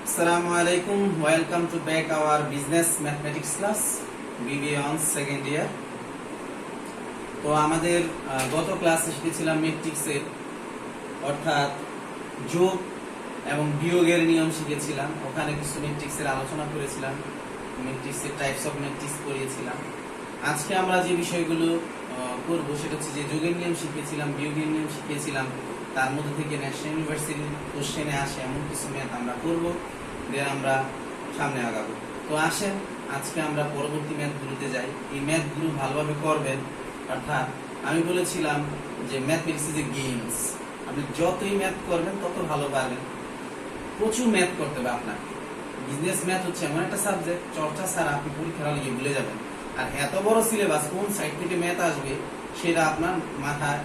Assalamu alaikum. Welcome to back our business mathematics class BBA on second year. তো আমাদের গত ক্লাসে শিখেছিলাম ম্যাট্রিক্সের অর্থাৎ যোগ এবং বিয়োগের নিয়ম শিখেছিলাম। ওখানে কিছু ম্যাট্রিক্সের আলোচনা করেছিলাম, ম্যাট্রিক্সের টাইপস অফ ম্যাট্রিক্স পড়িয়েছিলাম। আজকে আমরা যে বিষয়গুলো করব সেটা হচ্ছে যে যোগের নিয়ম শিখেছিলাম, বিয়োগের নিয়ম শিখেছিলাম। তার মধ্যে থেকে ন্যাশনাল ইউনিভার্সিটির কোশ্চেনে আসে এমন কিছু ম্যাথ আমরা করব, দেন আমরা সামনে আগাবো। তো আসেন আজকে আমরা পরবর্তী ম্যাথগুলোতে যাই। এই ম্যাথগুলো ভালোভাবে করবেন। অর্থাৎ আমি বলেছিলাম যে ম্যাথমেটিক্স ইজ এ গেমস। আপনি যতই ম্যাথ করবেন তত ভালো পারবেন। প্রচুর ম্যাথ করতে হবে আপনাকে। বিজনেস ম্যাথ হচ্ছে এমন একটা সাবজেক্ট, চর্চা ছাড়া আপনি পরীক্ষার হলে গিয়ে ভুলে যাবেন। আর এত বড় সিলেবাস, কোন সাইড থেকে ম্যাথ আসবে সেটা আপনার মাথায়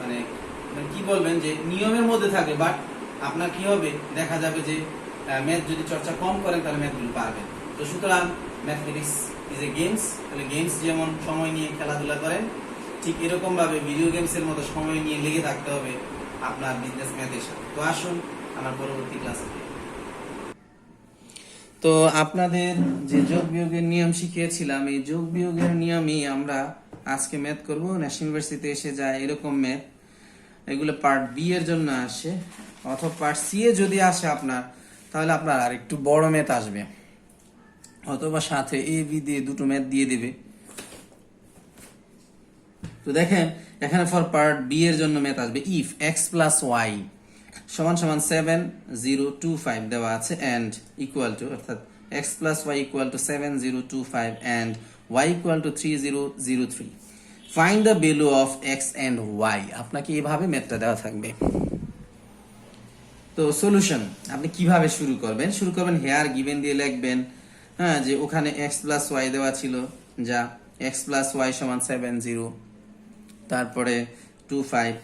মানে কি বলবেন যে নিয়মের মধ্যে থাকে, বাট আপনার কি হবে দেখা যাবে যে ম্যাথ যদি চর্চা কম করেন তাহলে ম্যাথগুলো পারবেন। তো সুতরাং ম্যাথমেটিক্স ইজ এ গেমস। তাহলে গেমস যেমন সময় নিয়ে খেলাধুলা করেন, ঠিক এরকম ভাবে ভিডিও গেমসের মতো সময় নিয়ে লেগে থাকতে হবে আপনার বিজনেস ম্যাথের সাথে। তো আসুন আমার পরবর্তী ক্লাসে। তো আপনাদের যে যোগ বিয়োগের নিয়ম শিখিয়েছিলাম, এই যোগ বিয়োগের নিয়মই আমরা আজকে ম্যাথ করব। ন্যাশনাল ইউনিভার্সিটিতে এসে যায় এরকম ম্যাথ, এগুলো পার্ট বি এর জন্য আসে, অথবা পার্ট সি এ যদি আসে আপনার, তাহলে আপনার আর একটু বড় ম্যাথ আসবে, অথবা সাথে এ বি দিয়ে দুটো ম্যাথ দিয়ে দেবে। তো দেখেন এখানে ফর পার্ট বি এর জন্য ম্যাথ আসবে ইফ এক্স প্লাস ওয়াই সমান সমান 7025 দেওয়া আছে এন্ড ইকুয়াল টু, অর্থাৎ x plus y equal to 7025 and y equal to 3003, find the value of x and y. আপনাকে এভাবে ম্যাথটা দেওয়া থাকবে। তো সলিউশন আপনি কিভাবে শুরু করবেন হেয়ার গিভেন দিয়ে লিখবেন। হ্যাঁ, যে ওখানে এক্স প্লাস ওয়াই দেওয়া ছিল, যা এক্স প্লাস ওয়াই সমান 70, তারপরে 25,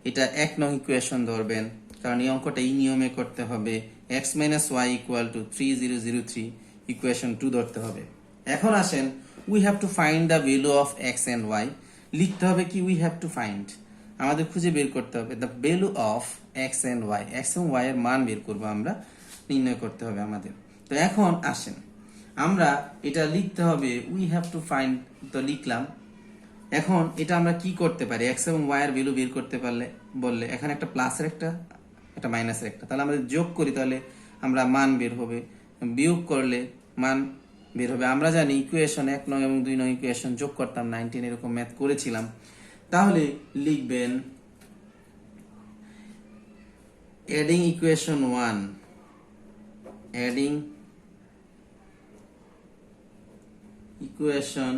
এটা এক নং ইকুয়েশন ধরবেন, কারণ এই অঙ্কটা এই নিয়মে করতে হবে। X minus y equal to 3003, equation 2 ধরতে হবে। এখন আসেন, we have to find the value of x and y. লিখতে হবে কি, উই হ্যাভ টু ফাইন্ড, আমাদের খুঁজে বের করতে হবে the value of x and y. X এবং ওয়াই এর মান বের করবো আমরা, নির্ণয় করতে হবে আমাদের। তো এখন আসেন আমরা এটা লিখতে হবে, উই হ্যাভ টু ফাইন্ড, তো লিখলাম। এখন এটা আমরা কি করতে পারি, এক্স এবং ওয়াই এর ভ্যালু বের করতে পারলে বললে এখানে একটা প্লাসের একটা মাইনাসের একটা, তাহলে আমরা যোগ করি তাহলে আমরা মান বের হবে, বিয়োগ করলে মান বের হবে। আমরা জানি ইকুয়েশন 1 নং এবং 2 নং ইকুয়েশন যোগ করতাম, 19 এরকম ম্যাথ করেছিলাম। তাহলে লিখবেন adding equation 1, adding equation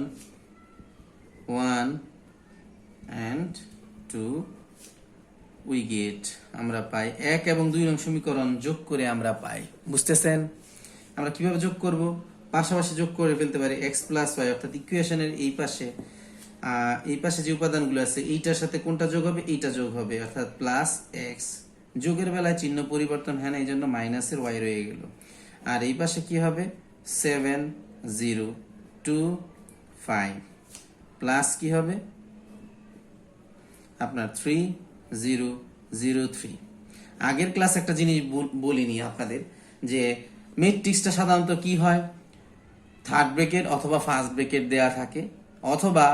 1 and 2 we get, আমরা পাই 1 এবং 2 নং সমীকরণ যোগ করে আমরা পাই। বুঝতেছেন আমরা কিভাবে যোগ করব? পাশাপাশি যোগ করে ফেলতে পারি x প্লাস y, অর্থাৎ ইকুয়েশনের এই পাশে যে উপাদানগুলো আছে এইটার সাথে কোনটা যোগ হবে, এইটা যোগ হবে, অর্থাৎ প্লাস x। যোগের বেলায় চিহ্ন পরিবর্তন হয় না, এই জন্য মাইনাসের y রয়ে গেল। আর এই পাশে কি হবে, 7025 প্লাস কি হবে আপনার 3003। আগের ক্লাস একটা জিনিস বলিনি আপনাদের, যে ম্যাট্রিক্সটা সাধারণত কি হয়, থার্ড ব্র্যাকেট অথবা ফার্স্ট ব্র্যাকেট দেয়া থাকে, অথবা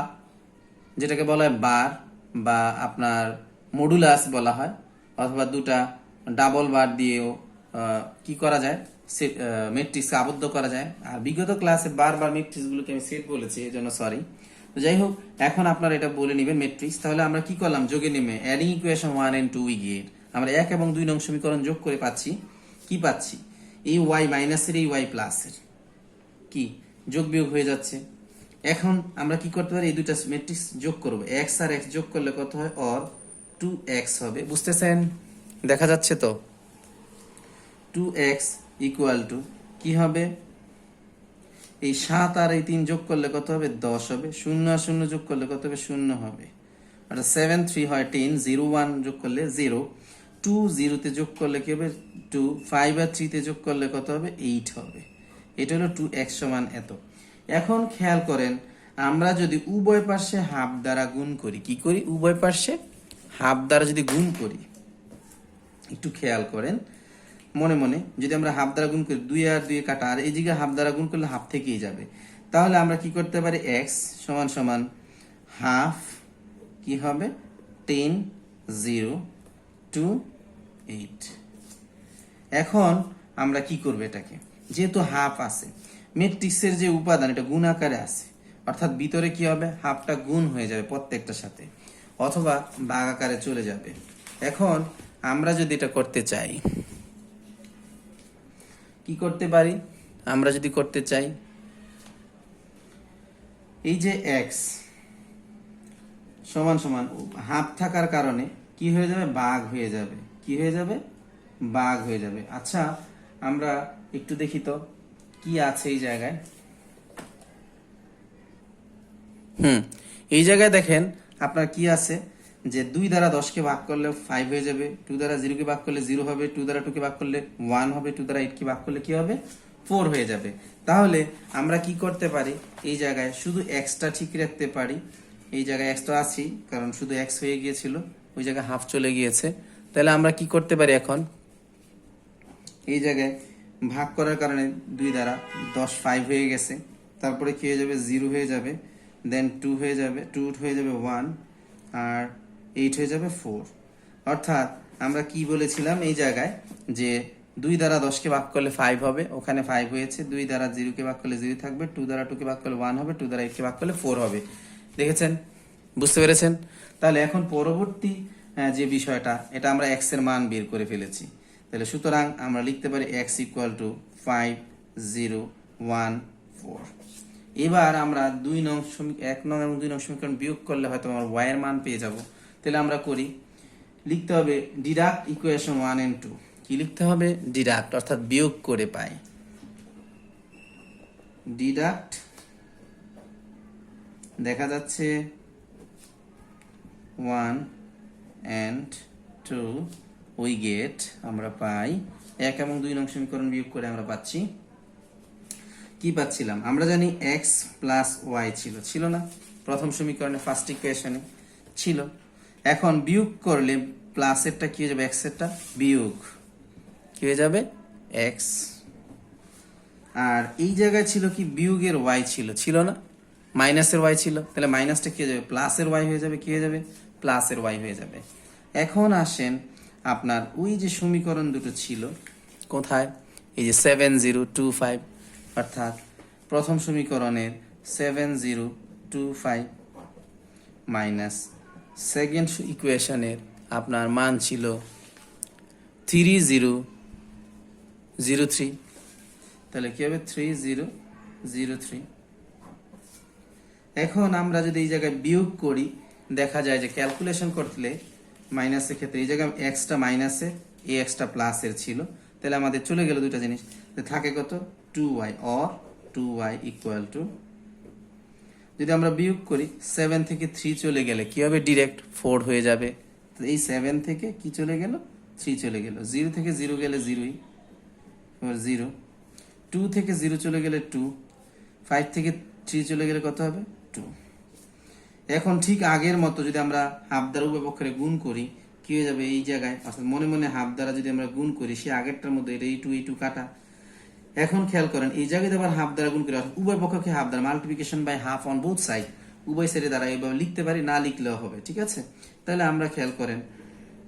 যেটাকে বলা হয় বার বা আপনার মডুলাস বলা হয়, অথবা দুটা ডাবল বার দিয়েও কি করা যায়, ম্যাট্রিক্স আবদ্ধ করা যায়। আর বিগত ক্লাসে বারবার ম্যাট্রিক্সগুলোকে আমি সেট বলেছি, এই জন্য সরি। তো যাই হোক, এখন আপনারা এটা বলে নেবেন ম্যাট্রিক্স। তাহলে আমরা কি করলাম, যোগে নেমে adding equation 1 and 2 we get, আমরা 1 এবং 2 নং সমীকরণ যোগ করে পাচ্ছি কি পাচ্ছি, এই ওয়াই মাইনাসের এই ওয়াই প্লাসের কি যোগ বিয়োগ হয়ে যাচ্ছে। এখন আমরা কি করতে পারি, এই দুইটা ম্যাট্রিক্স যোগ করব, x আর x যোগ করলে কত হয়, অর 2x হবে। বুঝতেছেন, দেখা যাচ্ছে তো 2x ইকুয়াল টু কি হবে, এই 7 আর এই 3 যোগ করলে কত হবে, 10 হবে। 0 আর 0 যোগ করলে কত হবে, 0 হবে। অর্থাৎ 7 3 হয় 10, 0 1 যোগ করলে 0, 2 0 তে যোগ করলে কি হবে 2, 5 আর 3 তে যোগ করলে কত হবে, 8 হবে। এটা হলো 2x সমান এত। এখন খেয়াল করেন, আমরা যদি উভয় পাশে হাফ দ্বারা গুণ করি, কি করি, উভয় পাশে হাফ দ্বারা যদি গুণ করি, একটু খেয়াল করেন, মনে মনে যদি আমরা হাফ দ্বারা গুণ করি, 2 আর 2 কাটা, আর এই জায়গায় হাফ দ্বারা গুণ করলে হাফ থেকেই যাবে। তাহলে আমরা কি করতে পারি, এক্স সমান সমান হাফ কি হবে 10 0 2 8। এখন আমরা কি করব, এটাকে যেহেতু হাফ আছে, ম্যাট্রিক্সের যে উপাদান এটা গুণ আকারে আছে, অর্থাৎ ভিতরে কি হবে, হাফটা গুণ হয়ে যাবে প্রত্যেকটার সাথে, অথবা ভাগ আকারে চলে যাবে। এখন আমরা যদি এটা করতে চাই, কি করতে পারি, আমরা যদি করতে চাই, এই যে এক্স সমান সমান হাফ থাকার কারণে কি হয়ে যাবে, ভাগ হয়ে যাবে, কি হয়ে যাবে, ভাগ হয়ে যাবে। আচ্ছা আমরা একটু দেখি তো কি আছে এই জায়গায়। এই জায়গায় দেখেন আপনার কি আছে, যে 2 দ্বারা 10কে ভাগ করলে 5 হয়ে যাবে, 2 দ্বারা 0 কে ভাগ করলে 0 হবে, 2 দ্বারা 2 কে ভাগ করলে 1 হবে, 2 দ্বারা 8 কে ভাগ করলে কি হবে, 4 হয়ে যাবে। তাহলে আমরা কি করতে পারি, এই জায়গায় শুধু এক্সটা ঠিক রাখতে পারি। এই জায়গায় এক্স তো আছেই, কারণ শুধু এক্স হয়ে গিয়েছিল, ওই জায়গায় হাফ চলে গিয়েছে। তাহলে আমরা কি করতে পারি, এখন এই জায়গায় ভাগ করার কারণে 2 দ্বারা 10 5 হয়ে গেছে, তারপরে কি হয়ে যাবে, 0 হয়ে যাবে, দেন 2 হয়ে যাবে, 2 হয়ে যাবে 1, আর 8 হয়ে যাবে 4। অর্থাৎ আমরা কি বলেছিলাম এই জায়গায়, যে 2 দ্বারা 10কে ভাগ করলে 5 হবে, ওখানে 5 হয়েছে, 2 দ্বারা 0কে ভাগ করলে 0 থাকবে, 2 দ্বারা 2কে ভাগ করলে 1 হবে, 2 দ্বারা 8কে ভাগ করলে 4 হবে। দেখেছেন, বুঝতে পেরেছেন? তাহলে এখন পরবর্তী যে বিষয়টা, এটা আমরা x এর মান বের করে ফেলেছি। তাহলে সুতরাং আমরা লিখতে পারি x ইকুয়াল টু 5 0 1 4। এবার আমরা 1 নং এবং 2 নং সমীকরণ বিয়োগ করলে হয়তো আমরা y এর মান পেয়ে যাব। তাহলে আমরা করি, লিখতে হবে ডিডাক্ট ইকুয়েশন 1 and 2। কি লিখতে হবে, ডিডাক্ট, অর্থাৎ বিয়োগ করে পাই, ডিডাক্ট দেখা যাচ্ছে 1 and 2 উই গেট, আমরা পাই 1 এবং 2 নং সমীকরণ বিয়োগ করে আমরা পাচ্ছি, কি পাচ্ছিলাম, আমরা জানি x প্লাস y ছিল না প্রথম সমীকরণে, ফার্স্ট ইকুয়েশনে ছিল। এখন বিয়োগ করলে প্লাসেরটা কি হয়ে যাবে, x এরটা বিয়োগ কি হয়ে যাবে x, আর এই জায়গায় ছিল কি, বিয়োগের y ছিল না, মাইনাসের y ছিল, তাহলে মাইনাসটা কি হয়ে যাবে, প্লাসের y হয়ে যাবে, কি হয়ে যাবে, প্লাসের y হয়ে যাবে। এখন আসেন আপনার ওই যে সমীকরণ দুটো ছিল কোথায়, এই যে 7 0 2 5, অর্থাৎ প্রথম সমীকরণের 7 0 2 5 মাইনাস সেকেন্ড ইকুয়েশনের আপনার মান ছিল 3 0 0 3, তাহলে কি হবে 3 0 0 3। এখন আমরা যদি এই জায়গায় বিয়োগ করি, দেখা যায় যে ক্যালকুলেশন করলে মাইনাসের ক্ষেত্রে এই জায়গায় এক্সটা মাইনাসে, এই এক্সটা প্লাসের ছিল, তাহলে আমাদের চলে গেল দুটো জিনিস, থাকে কত 2y, or 2y equal to, যদি আমরা বিয়োগ করি 7 থেকে 3 চলে গেলে কি হবে, ডিরেক্ট 4 হয়ে যাবে। তো এই 7 থেকে কি চলে গেল, 3 চলে গেল, 0 থেকে 0 গেলে 0ই, 0, 2 থেকে 0 চলে গেলে 2, 5 থেকে 3 চলে গেলে কত হবে, 2। এখন ঠিক আগের মতো যদি আমরা হাফ দ্বারা উভয় পক্ষে গুণ করি, কি হয়ে যাবে, এই জায়গায় অর্থাৎ মনে মনে হাফ দ্বারা যদি আমরা গুণ করি, সে আগেরটার মধ্যে এটা এই টু কাটা। এখন খেয়াল করেন এই জায়গায় আবার হাফ দ্বারা গুণ করি, অর্থাৎ উভয় পক্ষকে হাফ দ্বারা, multiplication by half on both side, উভয় সাইডে দ্বারা এইভাবে লিখতে পারি, না লিখলেও হবে, ঠিক আছে। তাহলে আমরা খেয়াল করেন,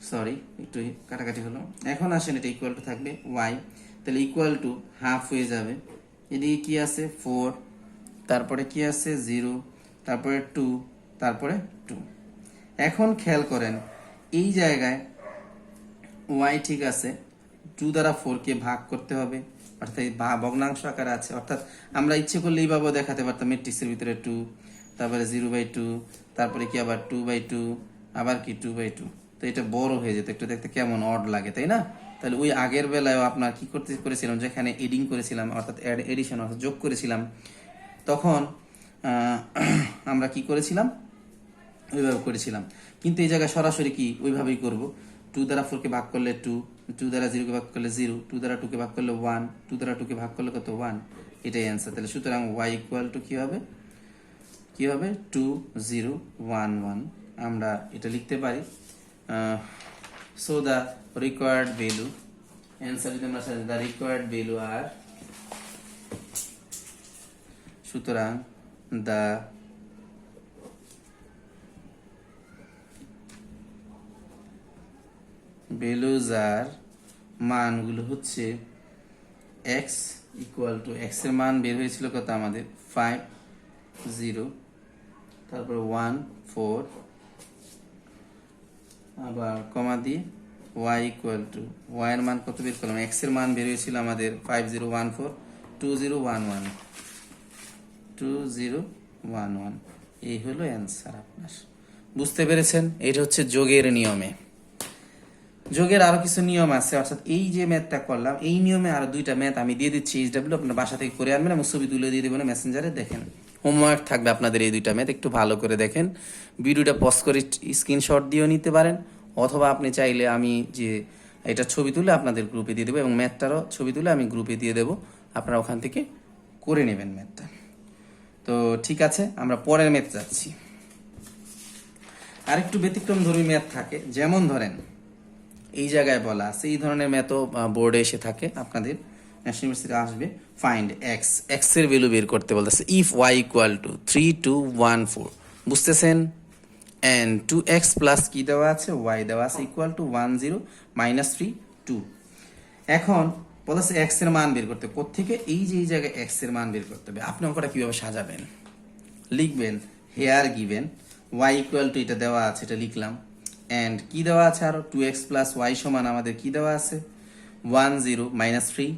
সরি একটু কাটাকাটি হলো, এখন আসেন এটা ইকুয়াল টু থাকবে y, তাহলে ইকুয়াল টু হাফ হয়ে যাবে, এদিকে কি আছে 4, তারপরে কি আছে 0, তারপরে 2, তারপরে 2। এখন খেয়াল করেন এই জায়গায় y ঠিক আছে, 2 দ্বারা 4 কে ভাগ করতে হবে, অর্থাৎ ভগ্নাংশ আকারে আছে, অর্থাৎ আমরা ইচ্ছে করলে এইভাবে দেখাতে পারতাম, ম্যাট্রিক্সের ভিতরে 2, তারপরে 0/2, তারপরে কি আবার 2/2, আবার কি 2/2, তো এটা বড় হয়ে যেত, একটু দেখতে কেমন অড লাগে, তাই না। তাহলে ওই আগের বেলায় আপনার কি করেছিলাম, যেখানে এডিং করেছিলাম, অর্থাৎ এডিশন অর্থাৎ যোগ করেছিলাম, তখন আমরা কি করেছিলাম, ওইভাবে করেছিলাম। কিন্তু এই জায়গায় সরাসরি কি ওইভাবেই করব, 2 দ্বারা 4 কে ভাগ করলে 2, 2 দ্বারা 0 কে ভাগ করলে 0, 2 দ্বারা 2 কে ভাগ করলে 1, 2 দ্বারা 2 কে ভাগ করলে কত 1, এটাই অ্যান্সার। তাহলে সুতরাং y ইকুয়াল টু কি হবে, 2 0 1 1, আমরা এটা লিখতে পারি। So the required value answer যদি আমরা সাজাই, দ্য রিকোয়ার্ড ভ্যালু আর, সুতরাং দ্য ভ্যালুজ আর, মানগুলো হচ্ছে x ইকুয়াল টু, এক্স এর মান বের হয়েছিল কত আমাদের 5 0, তারপর 1 4, আবার কমা দিয়ে y ইকুয়াল টু, y এর মান কত বের করলাম, x এর মান বের হয়েছিল আমাদের 5014 2011 2011। এই হলো অ্যান্সার আপনার। বুঝতে পেরেছেন? এটা হচ্ছে যোগের নিয়মে। যোগের আরো কিছু নিয়ম আছে, অর্থাৎ এই যে ম্যাথটা করলাম এই নিয়মে আরো দুইটা ম্যাথ আমি দিয়ে দিচ্ছি এইচডব্লিউ, আপনার বাসা থেকে করে আনবেন এবং ছবি তুলে দিয়ে দেবেন মেসেঞ্জারে। দেখেন, হোমওয়ার্ক থাকবে আপনাদের এই দুইটা ম্যাথ, একটু ভালো করে দেখেন। ভিডিওটা পজ করে স্ক্রিনশট দিয়েও নিতে পারেন, অথবা আপনি চাইলে আমি যে এটা ছবি তুলে আপনাদের গ্রুপে দিয়ে দেবো এবং ম্যাথটারও ছবি তুলে আমি গ্রুপে দিয়ে দেবো, আপনারা ওখান থেকে করে নেবেন ম্যাথটা। তো ঠিক আছে, আমরা পরের ম্যাথ যাচ্ছি। আরেকটু ব্যতিক্রম ধর্মী ম্যাথ থাকে, যেমন ধরেন এই জায়গায় বলা আছে, এই ধরনের ম্যাথও বোর্ডে এসে থাকে আপনাদের, ন্যাশনাল ইউনিভার্সিটি আসবে। ফাইন্ড এক্স, এক্স এর ভ্যালু বের করতে বলতেছে ইফ ওয়াই ইকুয়াল টু 3214, বুঝতেছেন? এন্ড 2x প্লাস কি দেওয়া আছে, ওয়াই দেওয়া আছে ইকুয়াল টু 10 মাইনাস 3 2। এখন বলতেছে এক্স এর মান বের করতে, কোত্থেকে, এই যে এই জায়গায় এক্স এর মান বের করতে হবে। আপনি অঙ্কটা কিভাবে সাজাবেন, লিখবেন here given y equal to, এটা দেওয়া আছে, এটা লিখলাম। এন্ড কি দেওয়া আছে আরো, 2x প্লাস ওয়াই সমান আমাদের কি দেওয়া আছে 10 minus 3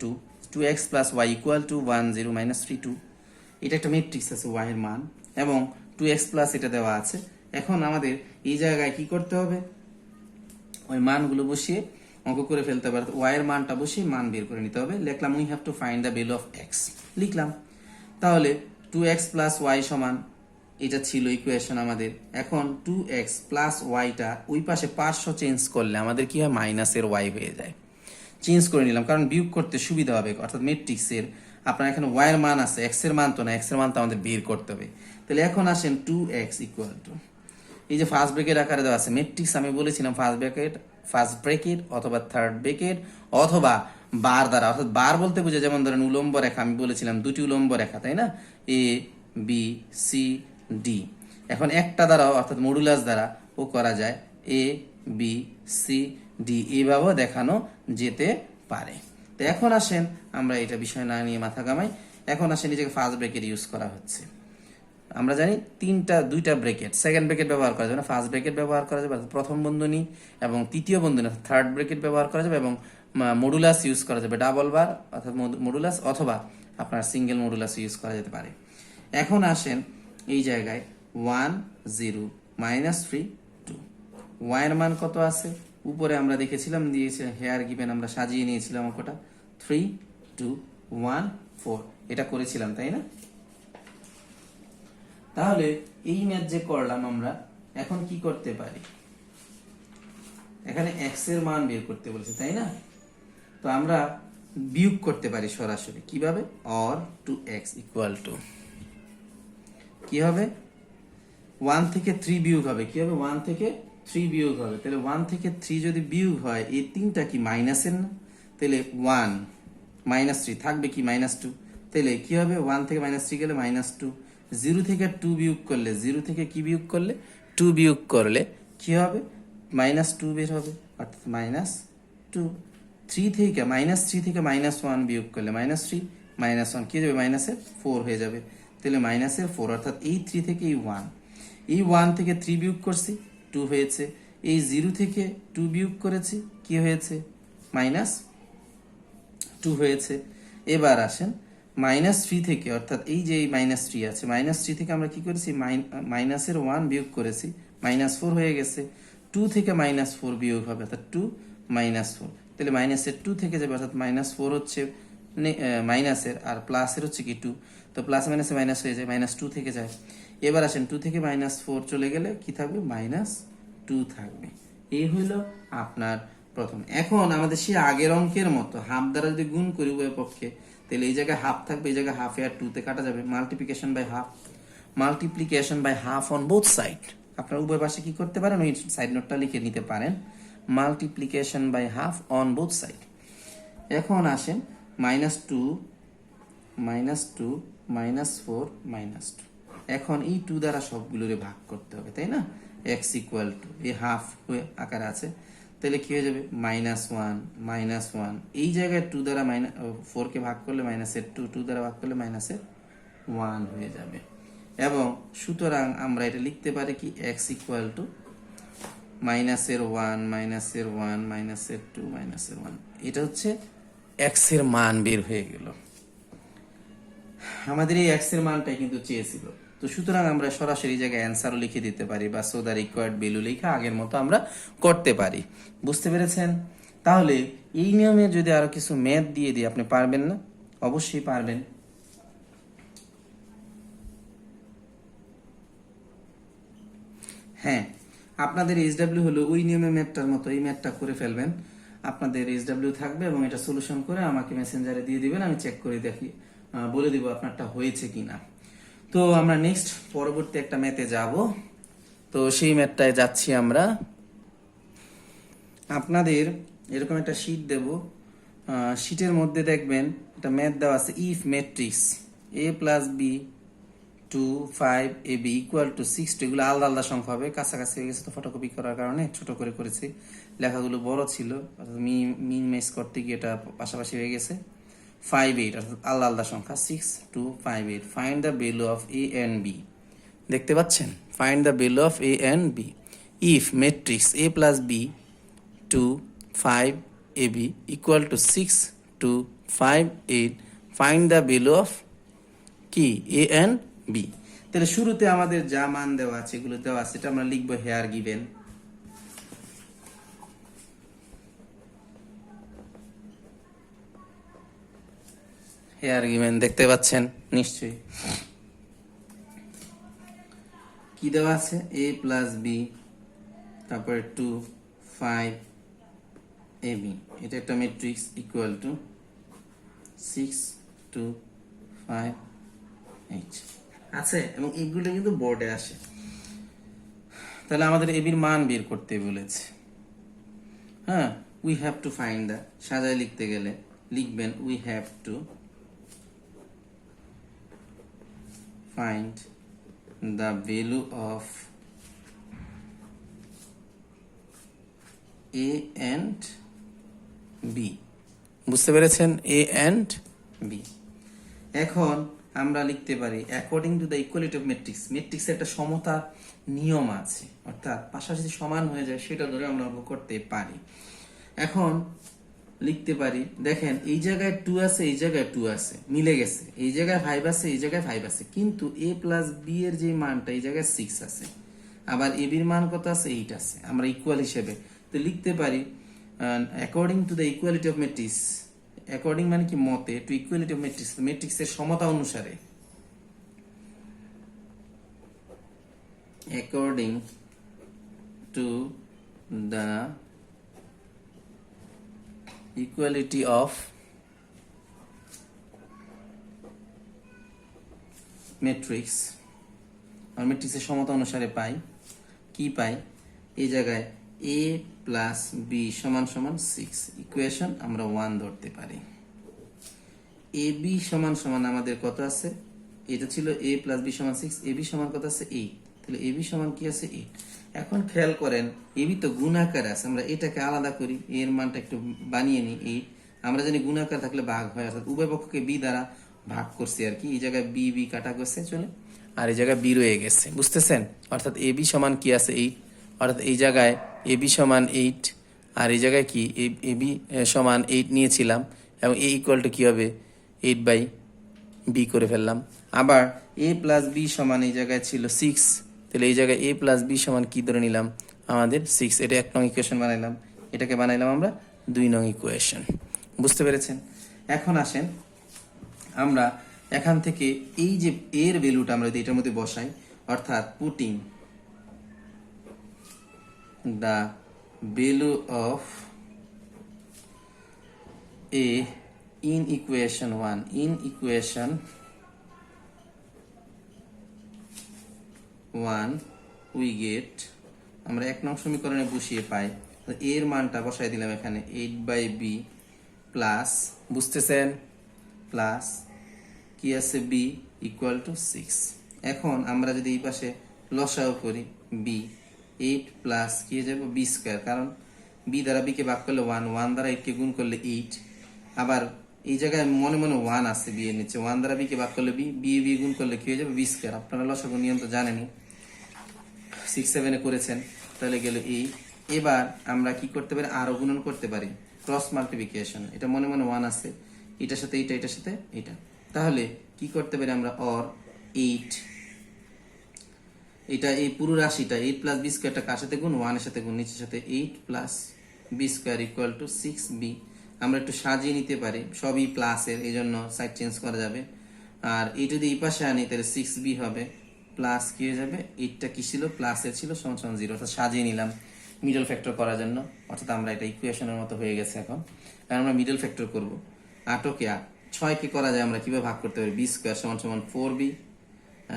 2, 2x plus y equal to 10 minus 3 2। এটা একটা ম্যাট্রিক্স আছে ওয়াই এর মান, এবং 2x প্লাস এটা দেওয়া আছে। এখন আমাদের এই জায়গায় কি করতে হবে, ওই মানগুলো বসিয়ে অঙ্ক করে ফেলতে পারে। ওয়াই এর মানটা বসিয়ে মান বের করে নিতে হবে। লিখলাম we have to find the value of x, লিখলাম। তাহলে 2x প্লাস ওয়াই সমান, এটা ছিল ইকুয়েশন আমাদের। এখন 2x প্লাস ওয়াইটা ওই পাশে পার্শ্ব চেঞ্জ করলে আমাদের কি হয়, মাইনাসের ওয়াই হয়ে যায়। চেঞ্জ করে নিলাম কারণ বিয়োগ করতে সুবিধা হবে, অর্থাৎ ম্যাট্রিক্সের আপনার এখানে ওয়াই এর মান আছে, এক্স এর মান তো না, এক্স এর মান তো আমাদের বের করতে হবে। তাহলে এখন আসেন 2x ইকুয়াল টু, এই যে ফার্স্ট ব্র্যাকেট আকারে দেওয়া আছে ম্যাট্রিক্স, আমি বলেছিলাম ফার্স্ট ব্র্যাকেট অথবা থার্ড ব্র্যাকেট অথবা বার দ্বারা, অর্থাৎ বার বলতে বুঝে যেমন ধরেন উলম্ব রেখা, আমি বলেছিলাম দুটি উলম্ব রেখা, তাই না, এ বি সি ডি। এখন একটা দ্বারা অর্থাৎ মডুলাস দ্বারা ও করা যায়, এ বি সি ডি এইভাবেও দেখানো যেতে পারে। তো এখন আসেন আমরা এটা বিষয় না নিয়ে মাথা ঘামাই, এখন আসেন এই যে ফার্স্ট ব্র্যাকেট ইউজ করা হচ্ছে। আমরা জানি দুইটা ব্র্যাকেট, সেকেন্ড ব্র্যাকেট ব্যবহার করা যাবে না, ফার্স্ট ব্র্যাকেট ব্যবহার করা যাবে, প্রথম বন্ধনী এবং তৃতীয় বন্ধনী থার্ড ব্র্যাকেট ব্যবহার করা যাবে, এবং মডুলাস ইউজ করা যাবে, ডাবল বার অর্থাৎ মডুলাস, অথবা আপনার সিঙ্গেল মডুলাস ইউজ করা যেতে পারে। এখন আসেন এই জায়গায় 10 মাইনাস 3 2, ওয়াই এর মান কত আছে উপরে আমরা দেখেছিলাম, দিয়েছিলাম হেয়ার গিভেন, আমরা সাজিয়ে নিয়েছিলাম অঙ্কটা 3 2 1 4, এটা করেছিলাম তাই না। তাহলে এই ম্যাথ যে করলাম আমরা, এখন কি করতে পারি, এখানে x এর মান বের করতে বলেছে তাই না, তো আমরা বিয়োগ করতে পারি সরাসরি, কিভাবে, অর 2x ইকুয়াল টু কি হবে, 1 থেকে 3 বিয়োগ হবে, কি হবে 1 থেকে 3 বিয়োগ হবে। তাহলে 1 থেকে 3 যদি বিয়োগ হয়, এই তিনটা কি মাইনাসের না, তাহলে 1 মাইনাস 3 থাকবে কি -2, তাহলে কি হবে 1 থেকে -3 গেলে -2, 0 থেকে 2 বিয়োগ করলে, 0 থেকে কি বিয়োগ করলে 2 বিয়োগ করলে কি হবে -2 বের হবে, অর্থাৎ -2। 3 থেকে -1 বিয়োগ করলে -3 -1 কি যাবে, -4 হয়ে যাবে, তাহলে -4, অর্থাৎ এই 3 থেকে এই 1 থেকে 3 বিয়োগ করছি 2 হয়েছে, এই 0 থেকে 2 বিয়োগ করেছি কি হয়েছে -2 হয়েছে। এবার আসেন -3 থেকে, অর্থাৎ এই যে -3 আছে, -3 থেকে আমরা কি করেছি, মাইনাসের 1 বিয়োগ করেছি, -4 হয়ে গেছে। 2 থেকে -4 বিয়োগ হবে, অর্থাৎ 2 -4, তাহলে মাইনাসের 2 থেকে যাবে, অর্থাৎ -4 হচ্ছে মাইনাসের, আর প্লাসের হচ্ছে কি 2, তো প্লাস মাইনাসে মাইনাস হয়ে যায়, -2 থেকে যায়। এবার আসেন 2 থেকে -4 চলে গেলে কি থাকবে, -2 থাকবে। এই হইল আপনার প্রথম। এখন আমাদের সেই আগের অঙ্কের মতো হাফ দ্বারা যদি গুণ করি উভয় পক্ষে, তাহলে এই জায়গায় হাফ থাকবে, এই জায়গায় হাফ আর 2 তে কাটা যাবে, multiplication by half on both side. আপনারা উভয় পাশে কি করতে পারেন, ওই সাইড নোটটা লিখে নিতে পারেন, multiplication by half on both side. এখন আসেন -2 -2 -4 -2, এখন এই 2 দ্বারা সবগুলোরে ভাগ করতে হবে, তাই না? x ইকুয়াল টু এই হাফ আকারে আছে, তাহলে কি হয়ে যাবে -1 -1, এই জায়গায় 2 দ্বারা 4 কে ভাগ করলে -2, 2 দ্বারা ভাগ করলে -1 হয়ে যাবে। এবং সুতরাং আমরা এটা লিখতে পারি কি x ইকুয়াল টু -1 -1 -2 -1, এটা হচ্ছে x এর মান বের হয়ে গেল। আমাদের এই x এর মানটাই কিন্তু চেয়েছিল, তো সুতরাং আমরা সরাসরি জায়গায় অ্যান্সারও লিখে দিতে পারি বা সো দ্য রিকোয়ার্ড ভ্যালু লেখা আগের মতো আমরা করতে পারি। বুঝতে পেরেছেন? তাহলে এই নিয়মে যদি আরো কিছু ম্যাথ দিয়ে দিই, আপনি পারবেন না? অবশ্যই পারবেন। হ্যাঁ, আপনাদের এইচডব্লিউ হলো ওই নিয়মে ম্যাথটার মতো, এই ম্যাথটা করে ফেলবেন। আপনাদের এইচডব্লিউ থাকবে এবং এটা সলিউশন করে আমাকে মেসেঞ্জারে দিয়ে দিবেন, আমি চেক করে দেখি, বলে দিব আপনারটা হয়েছে কিনা। তো আমরা নেক্সট পরবর্তী একটা ম্যাথে যাব। তো সেই ম্যাথটায় যাচ্ছি আমরা। আপনাদের এরকম একটা শীট দেব, শীটের মধ্যে দেখবেন একটা ম্যাথ দেওয়া আছে, if matrix a plus b 2 5 ab equal to 6, এগুলো আলাদা আলাদা সংখ্যা হবে, কাছাকাছি হয়ে গেছে তো ফটোকপি করার কারণে ছোট করে করেছি, লেখাগুলো বড় ছিল, মিন মেস করতে গিয়ে এটা পাশাপাশি হয়ে গেছে। 5 8 অর্থাৎ আলাদা আলাদা সংখ্যা, 6 2 5 8, find the value of a and b। দেখতে পাচ্ছেন, find the value of a and b if matrix a plus b 2 5 ab equal to 6 2 5 8, find the value of কি a and b। তাহলে শুরুতে আমাদের যা মান দেওয়া আছে, এগুলো দেওয়া আছে, এটা আমরা লিখবো হেয়ার গিভেন। হেয়ার গিভেন দেখতে পাচ্ছেন নিশ্চয়ই। কি দেওয়া আছে? a প্লাস বি, তারপরে 2 5 ab, এটা একটা ম্যাট্রিক্স ইকুয়াল টু 6 2 5 8 আছে, এবং এগুলো কিন্তু বোর্ডে আসে। তাহলে আমাদের এবির মান বের করতে বলেছে। হ্যাঁ, we have to find the, সাজায় লিখতে গেলে লিখবেন we have to find the value of a and b. বুঝতে পেরেছেন? A and b. এখন আমরা লিখতে পারি according to the equality of matrix, ম্যাট্রিক্সের একটা সমতা নিয়ম আছে, অর্থাৎ পাশাপাশি সমান হয়ে যায় সেটা ধরে আমরা অঙ্ক করতে পারি। এখন লিখতে পারি, দেখেন এই জায়গায় 2 আছে, এই জায়গায় 2 আছে, মিলে গেছে, এই জায়গায় 5 আছে, এই জায়গায় 5 আছে, কিন্তু a প্লাস বি এর যে মানটা এই জায়গায় 6 আছে, আবার এ বির মান কত আছে? 8 আছে। আমরা ইকুয়াল হিসেবে তো লিখতে পারি according to the equality of matrix, according মানে কি মতে, টু ইকুয়ালিটি অফ ম্যাট্রিক্স, ম্যাট্রিক্সের সমতা অনুসারে, according to the equality of matrix, আর ম্যাট্রিক্সের সমতা অনুসারে পাই কি পাই, এই জায়গায় a প্লাস বি সমান সমান 6, ইকুয়েশন আমরা 1 ধরতে পারি। এ বি সমান সমান আমাদের কত আছে? এটা ছিল a প্লাস বি সমান 6, এ বি সমান কত আছে? 8, তাহলে এ বি সমান কি আছে? 8। এখন খেয়াল করেন, এ বি তো গুণাকার আছে, আমরা এটাকে আলাদা করি, এর মানটা একটু বানিয়ে নিই 8। আমরা জানি গুণাকার থাকলে ভাগ হয়, অর্থাৎ উভয় পক্ষকে বি দ্বারা ভাগ করছি আর কি, এই জায়গায় বি বি কাটা গেছে চলে, আর এই জায়গায় বি রয়ে গেছে। বুঝতেছেন? অর্থাৎ এ বি সমান কি আছে? 8, অর্থাৎ এই জায়গায় এ বি সমান 8, আর এই জায়গায় কি এ বি সমান 8 নিয়েছিলাম, এবং এ ইকুয়াল টু কি হবে? 8/b করে ফেললাম। আবার a প্লাস বি সমান এই জায়গায় ছিল 6, তাহলে এই জায়গায় a প্লাস বি সমান কি ধরে নিলাম? আমাদের 6। এটা 1 নং ইকুয়েশন বানাইলাম, এটাকে বানাইলাম আমরা 2 নং ইকুয়েশন। বুঝতে পেরেছেন? এখন আসেন আমরা এখান থেকে এই যে এর ভ্যালুটা আমরা যদি এটার মধ্যে বসাই, অর্থাৎ putting the value of a in equation 1, in equation 1 we get, আমরা 1 নং সমীকরণে বসিয়ে পাই, এর মানটা বসাই দিলাম এখানে 8/b প্লাস, বুঝতেছেন, প্লাস কি আছে বি ইকুয়াল টু 6। এখন আমরা যদি এই পাশে লসাও করি বি 8 প্লাস কি হয়ে যাবে বি স্কোয়ার, কারণ বি দ্বারা বি কে ভাগ করলে 1, 1 দ্বারা 8 কে গুণ করলে 8, আবার এই জায়গায় মনে মনে 1 আছে বি এর নিচে, 1 দ্বারা বি কে ভাগ করলে বি, বি বি গুণ করলে কি হয়ে যাবে বি স্কোয়ার। আপনারা লসাগু নিয়ম তো জানেনই, 6-7 এ করেছেন, তাহলে গেল এই। এবার আমরা কি করতে পারি, আরো গুণন করতে পারি, ক্রস মাল্টিপ্লিকেশন। এটা মনে মনে 1 আছে, এটার সাথে এটা, এটার সাথে এটা, তাহলে কি করতে পারি আমরা, অর 8, এটা এই পুরো রাশিটা 8 প্লাস বি স্কোয়ারটা কার সাথে গুণ, 1 এর সাথে গুণ, নিচের সাথে 8 plus b square equal to 6b। আমরা একটু সাজিয়ে নিতে পারি, সবই প্লাসের, এই জন্য সাইড চেঞ্জ করা যাবে। আর এই যদি এই পাশে আনি তাহলে 6b হবে, প্লাস কি হয়ে যাবে, 8টা কি ছিল প্লাসের ছিল, সমান সমান 0, অর্থাৎ সাজিয়ে নিলাম মিডল ফ্যাক্টর করার জন্য। অর্থাৎ আমরা এটা ইকুয়েশনের মতো হয়ে গেছে এখন, কারণ আমরা মিডল ফ্যাক্টর করব। 8কে 6 কে করা যায় আমরা কিভাবে ভাগ করতে পারি, বি স্কোয়ার সমান সমান 4b,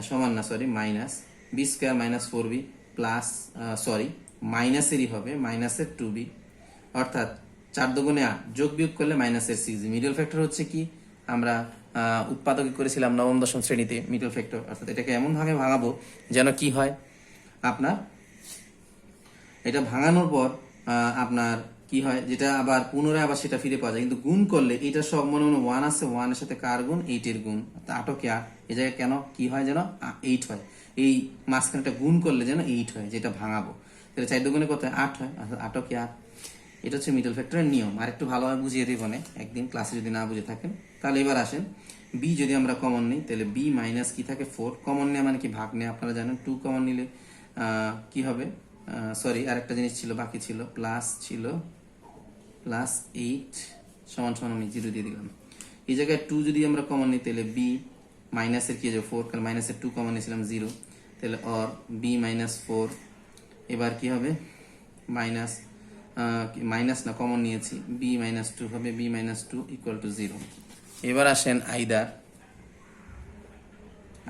সমান না sorry minus B square minus 4b plus sorry মাইনাসেরই হবে, মাইনাসের 2b, অর্থাৎ 4 দুগুণে 8, যোগ বিয়োগ করলে মাইনাসের 6b। মিডল ফ্যাক্টর হচ্ছে কি, আমরা উৎপাদকে করেছিলাম নবম দশম শ্রেণীতে মিডল ফ্যাক্টর, অর্থাৎ এটাকে এমন ভাবে ভাঙাবো যেন কি হয়, আপনার এটা ভাঙানোর পর আপনার কি হয়, যেটা আবার পুনরায় আবার সেটা ফিরে পাওয়া যায়। কিন্তু গুণ করলে এটা সব মনে মনে 1 আছে, 1 এর সাথে কার গুণ, 8 এর গুণ, 8কে 8, এই জায়গায় কেন কি হয় যেন 8 হয়, এই মাঝখানেটা গুণ করলে যেন 8 হয়, যেটা ভাঙাবো। তাহলে 4 দুগুণে কত হয় 8 হয়, 8কে 8। এটা হচ্ছে মিডল ফ্যাক্টরের নিয়ম। আর একটু ভালোভাবে বুঝিয়ে দিব না একদিন ক্লাসে যদি না বুঝে থাকেন। তাহলে এবার আসেন বি যদি আমরা কমন নিই, তাহলে বি মাইনাস কি থাকে 4, কমন নেওয়া মানে কি ভাগ নেওয়া, আপনারা জানেন। 2 কমন নিলে কি হবে, সরি আরেকটা জিনিস ছিল বাকি ছিল, প্লাস ছিল প্লাস 8 সমান সমান আমি 0 দিয়ে দিলাম। এই জায়গায় 2 যদি আমরা কমন নিই তাহলে বি মাইনাসের কি যাবে 4, কারণ মাইনাসের 2 কমন নিয়েছিলাম 0, তাহলে অর বি মাইনাস 4। এবার কি হবে, মাইনাস মাইনাস না কমন নিয়েছি, বি মাইনাস 2 হবে, বি মাইনাস 2 ইকুয়াল টু 0। এবার আসেন আইদার,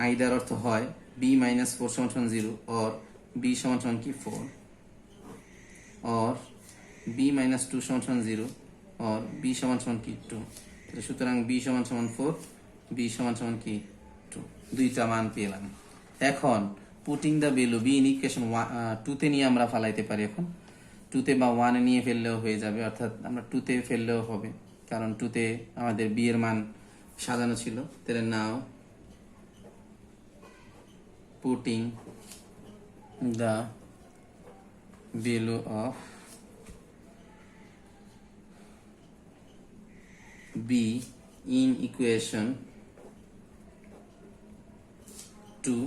আইদার অর্থ হয় বি মাইনাস 4 সমান সমান 0, অর বি সমান সমান কি 4, অর বি মাইনাস 2 সমান সমান 0, অর বি সমান সমান কি 2। সুতরাং বি সমান সমান 4, বি সমান সমান কি 2, দুইটা মান পেলাম। এখন putting the value be in equation 2 তে নিয়ে আমরা ফালাইতে পারি। এখন 2 তে বা 1 এ নিয়ে ফেললেও হয়ে যাবে, অর্থাৎ আমরা 2 তে ফেললেও হবে, কারণ 2 তে আমাদের বি এর মান সাজানো ছিল। তাহলে now putting the value of b in equation 2